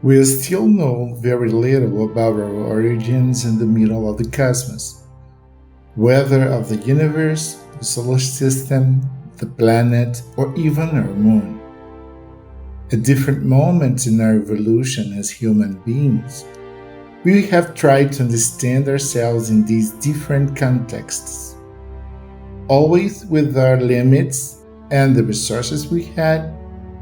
We still know very little about our origins in the middle of the cosmos, whether of the universe, the solar system, the planet, or even our moon. At different moments in our evolution as human beings, we have tried to understand ourselves in these different contexts, always with our limits and the resources we had.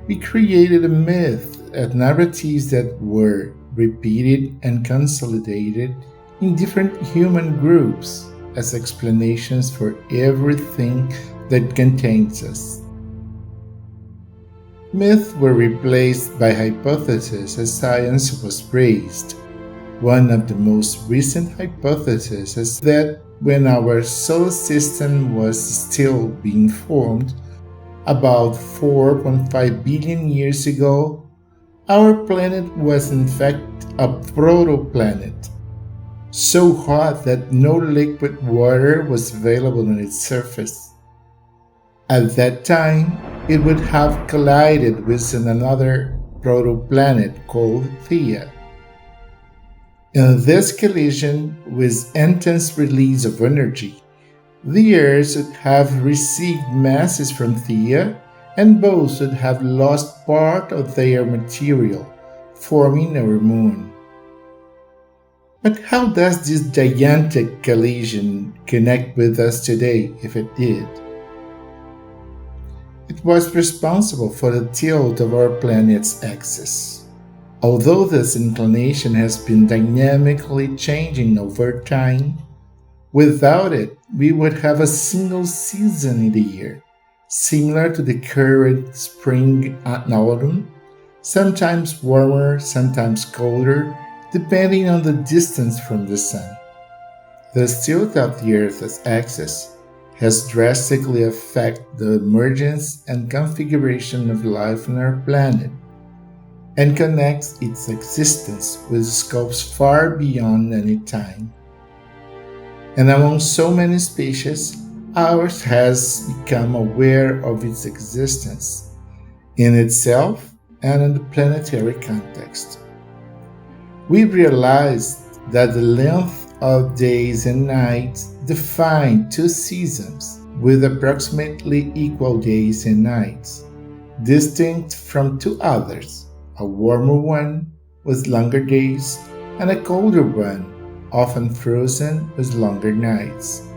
We created a myth and narratives that were repeated and consolidated in different human groups as explanations for everything that contains us. Myths were replaced by hypotheses as science was raised. One of the most recent hypotheses is that when our solar system was still being formed, about 4.5 billion years ago, our planet was in fact a protoplanet, so hot that no liquid water was available on its surface. At that time, it would have collided with another protoplanet called Theia. In this collision, with intense release of energy, the Earth would have received masses from Theia, and both would have lost part of their material, forming our moon. But how does this gigantic collision connect with us today, if it did? It was responsible for the tilt of our planet's axis. Although this inclination has been dynamically changing over time, without it, we would have a single season in the year, similar to the current spring and autumn, sometimes warmer, sometimes colder, depending on the distance from the sun. The tilt of the Earth's axis has drastically affected the emergence and configuration of life on our planet, and connects its existence with scopes far beyond any time. And among so many species, ours has become aware of its existence in itself and in the planetary context. We realized that the length of days and nights define two seasons with approximately equal days and nights, distinct from two others, a warmer one with longer days and a colder one, often frozen with longer nights.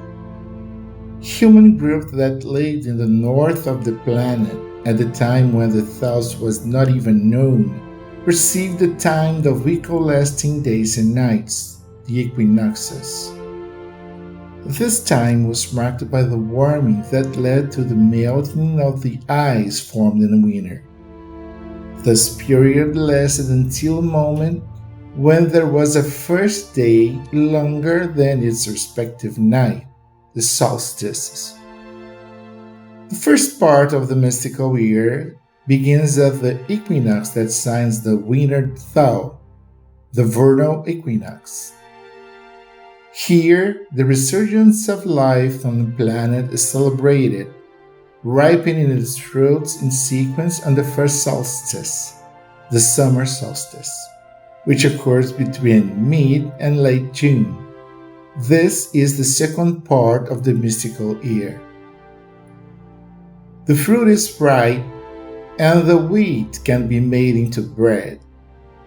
Human groups that lived in the north of the planet at the time when the South was not even known perceived the time of equal-lasting days and nights, the equinoxes. This time was marked by the warming that led to the melting of the ice formed in the winter. This period lasted until a moment when there was a first day longer than its respective night, the solstices. The first part of the mystical year begins at the equinox that signs the winter thaw, the vernal equinox. Here, the resurgence of life on the planet is celebrated, ripening its fruits in sequence on the first solstice, the summer solstice, which occurs between mid and late June. This is the second part of the mystical year. The fruit is ripe, and the wheat can be made into bread.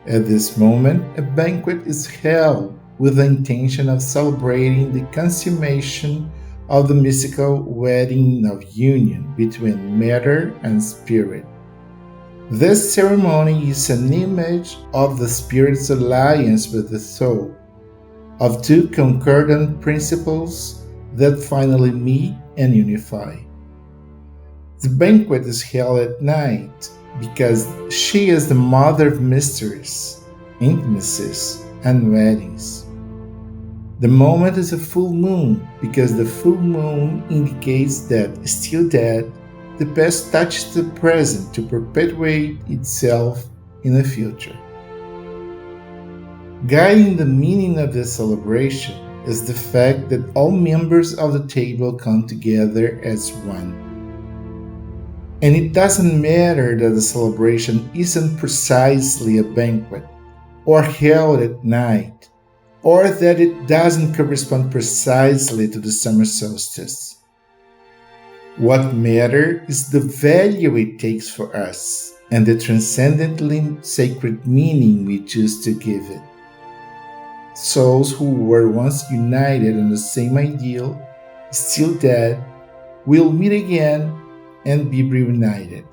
At this moment, a banquet is held with the intention of celebrating the consummation of the mystical wedding of union between matter and spirit. This ceremony is an image of the spirit's alliance with the soul, of two concordant principles that finally meet and unify. The banquet is held at night because she is the mother of mysteries, intimacies, and weddings. The moment is a full moon because the full moon indicates that, still dead, the past touches the present to perpetuate itself in the future. Guiding the meaning of this celebration is the fact that all members of the table come together as one. And it doesn't matter that the celebration isn't precisely a banquet, or held at night, or that it doesn't correspond precisely to the summer solstice. What matters is the value it takes for us and the transcendently sacred meaning we choose to give it. Souls who were once united on the same ideal, still dead, will meet again and be reunited.